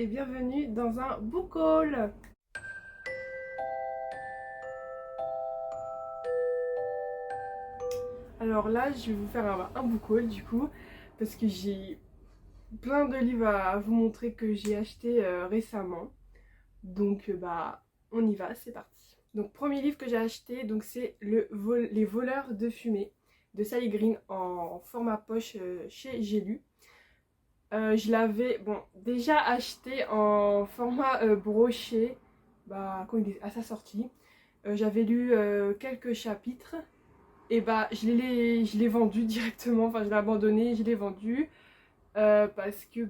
et bienvenue dans un book haul. Alors là je vais vous faire un book haul du coup parce que j'ai plein de livres à vous montrer que j'ai acheté récemment. Donc on y va, c'est parti. Donc premier livre que j'ai acheté, donc c'est Les voleurs de fumée de Sally Green en format poche chez J'ai lu. Je l'avais déjà acheté en format broché quand il est à sa sortie. J'avais lu quelques chapitres et je l'ai vendu directement, enfin je l'ai abandonné, je l'ai vendu parce que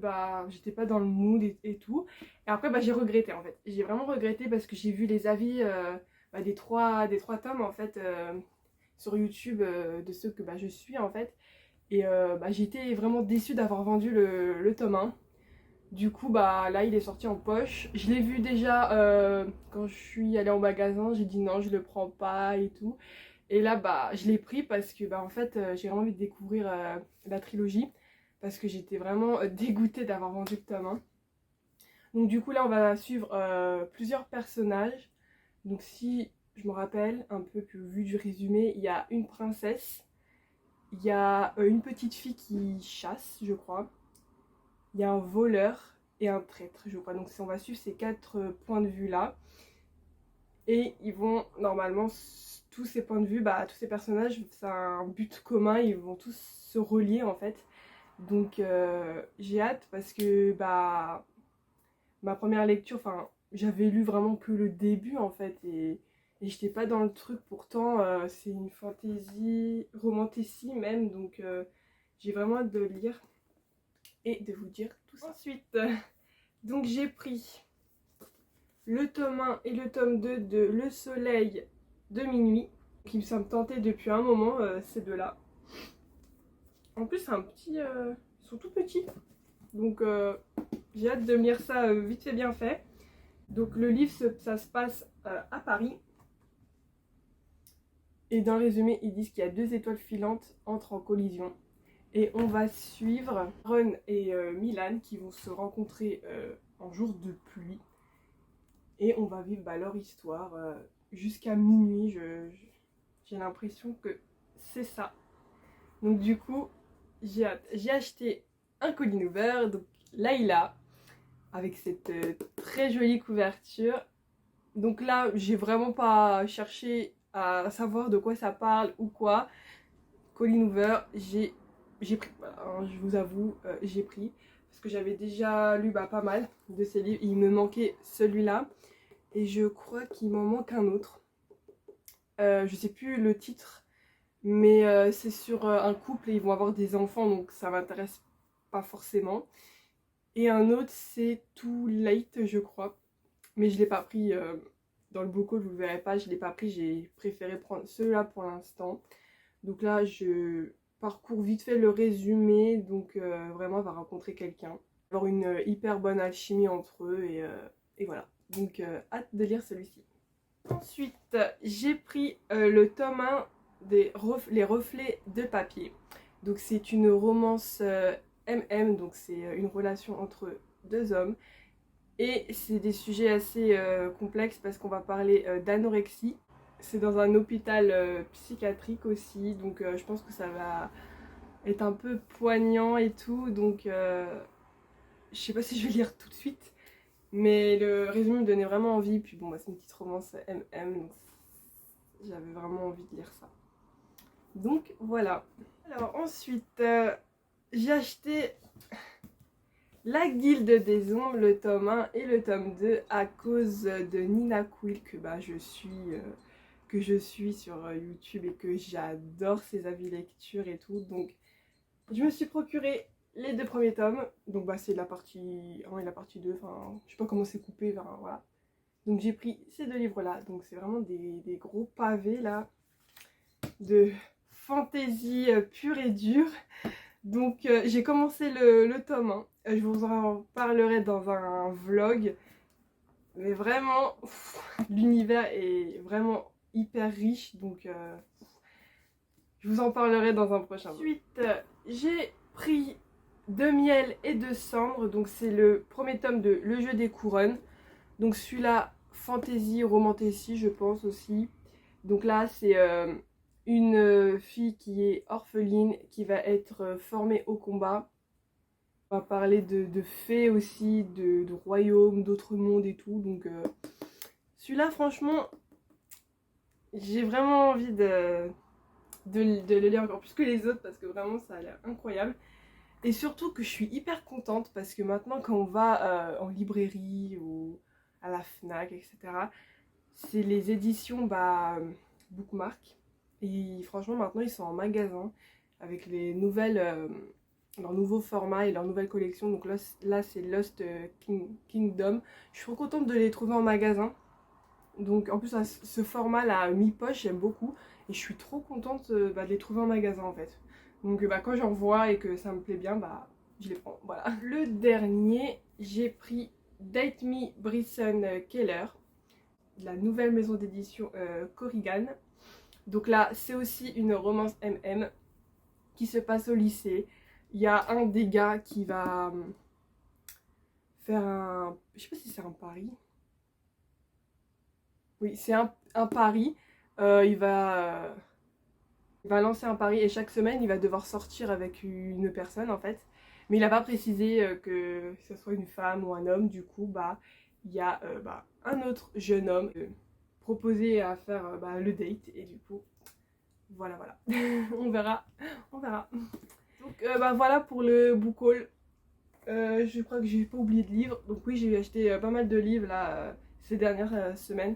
j'étais pas dans le mood et tout. Et après j'ai regretté en fait. J'ai vraiment regretté parce que j'ai vu les avis des trois tomes en fait sur YouTube de ceux que je suis en fait. Et j'étais vraiment déçue d'avoir vendu le tome 1. Du coup, là, il est sorti en poche. Je l'ai vu déjà quand je suis allée au magasin. J'ai dit non, je le prends pas et tout. Et là, je l'ai pris parce que en fait, j'ai vraiment envie de découvrir la trilogie. Parce que j'étais vraiment dégoûtée d'avoir vendu le tome 1. Donc du coup, là, on va suivre plusieurs personnages. Donc si je me rappelle un peu que vu du résumé, il y a une princesse. Il y a une petite fille qui chasse, je crois. Il y a un voleur et un traître, je crois. Donc on va suivre ces 4 points de vue là. Et ils vont normalement, tous ces points de vue, tous ces personnages, c'est un but commun. Ils vont tous se relier en fait. Donc j'ai hâte parce que ma première lecture, j'avais lu vraiment que le début en fait. Et j'étais pas dans le truc, pourtant c'est une fantaisie, romanticie même, donc j'ai vraiment hâte de le lire et de vous dire tout ça. Ensuite, donc j'ai pris le tome 1 et le tome 2 de Le Soleil de minuit, qui me semble tenté depuis un moment, ces deux-là. En plus, c'est un petit... ils sont tout petits, donc j'ai hâte de me lire ça vite fait bien fait. Donc le livre, ça se passe à Paris. Et dans le résumé, ils disent qu'il y a 2 étoiles filantes entrent en collision. Et on va suivre Ron et Milan qui vont se rencontrer en jour de pluie. Et on va vivre leur histoire jusqu'à minuit. J'ai l'impression que c'est ça. Donc du coup, j'ai hâte. J'ai acheté un colis ouvert, donc Layla, avec cette très jolie couverture. Donc là, j'ai vraiment pas cherché à savoir de quoi ça parle ou quoi. Colin Hoover, j'ai pris, voilà, hein, je vous avoue, j'ai pris. Parce que j'avais déjà lu pas mal de ces livres. Il me manquait celui-là. Et je crois qu'il m'en manque un autre. Je sais plus le titre. Mais c'est sur un couple et ils vont avoir des enfants. Donc ça m'intéresse pas forcément. Et un autre, c'est Too Late, je crois. Mais je l'ai pas pris dans le book haul, vous le verrez pas. Je l'ai pas pris. J'ai préféré prendre celui-là pour l'instant. Donc là, je parcours vite fait le résumé. Donc vraiment, on va rencontrer quelqu'un. Avoir une hyper bonne alchimie entre eux. Et voilà. Donc hâte de lire celui-ci. Ensuite, j'ai pris le tome 1 Les reflets de papier. Donc c'est une romance MM. Donc c'est une relation entre 2 hommes. Et c'est des sujets assez complexes parce qu'on va parler d'anorexie. C'est dans un hôpital psychiatrique aussi, donc je pense que ça va être un peu poignant et tout, donc je sais pas si je vais lire tout de suite, mais le résumé me donnait vraiment envie, puis c'est une petite romance MM, donc j'avais vraiment envie de lire ça. Donc voilà. Alors ensuite, j'ai acheté La Guilde des Ombres, le tome 1 et le tome 2 à cause de Nina Quill que je suis sur YouTube et que j'adore ses avis lecture et tout. Donc je me suis procuré les 2 premiers tomes. Donc c'est la partie 1 et la partie 2. Enfin, je sais pas comment c'est coupé. Voilà. Donc j'ai pris ces 2 livres là. Donc c'est vraiment des gros pavés là de fantaisie pure et dure. Donc j'ai commencé le tome 1. Je vous en parlerai dans un vlog. Mais vraiment, l'univers est vraiment hyper riche. Donc je vous en parlerai dans un prochain vlog. Ensuite, j'ai pris de miel et de cendre. Donc c'est le premier tome de Le jeu des couronnes. Donc celui-là, fantasy, romantasy je pense aussi. Donc là c'est une fille qui est orpheline, qui va être formée au combat. On va parler de fées aussi, de royaumes, d'autres mondes et tout. Donc celui-là franchement, j'ai vraiment envie de le lire encore plus que les autres parce que vraiment ça a l'air incroyable. Et surtout que je suis hyper contente parce que maintenant quand on va en librairie ou à la FNAC, etc., c'est les éditions Bookmark. Et franchement maintenant ils sont en magasin avec les nouvelles, leur nouveau format et leur nouvelle collection. Donc là c'est Lost Kingdom. Je suis trop contente de les trouver en magasin. Donc en plus ce format là mi-poche j'aime beaucoup. Et je suis trop contente de les trouver en magasin en fait. Donc quand j'en vois et que ça me plaît bien, je les prends. Voilà. Le dernier, j'ai pris Date Me Bryson Keller, la nouvelle maison d'édition Corrigan. Donc là, c'est aussi une romance MM qui se passe au lycée. Il y a un des gars qui va faire un... Je sais pas si c'est un pari. Oui, c'est un pari. Il va lancer un pari et chaque semaine il va devoir sortir avec une personne en fait. Mais il n'a pas précisé que ce soit une femme ou un homme. Du coup il y a un autre jeune homme proposé à faire le date. Et du coup voilà. on verra. Donc voilà pour le book haul. Je crois que j'ai pas oublié de livres. Donc oui, j'ai acheté pas mal de livres là ces dernières semaines.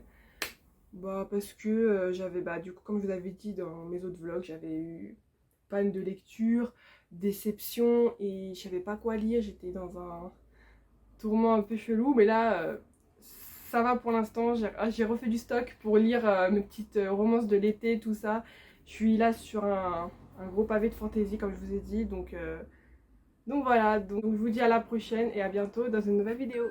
Parce que j'avais, du coup, comme je vous avais dit dans mes autres vlogs, j'avais eu panne de lecture, déception et je savais pas quoi lire. J'étais dans un tourment un peu chelou, mais là, ça va pour l'instant. J'ai refait du stock pour lire mes petites romances de l'été, tout ça. Je suis là sur un gros pavé de fantaisie, comme je vous ai dit. Donc voilà, donc je vous dis à la prochaine et à bientôt dans une nouvelle vidéo.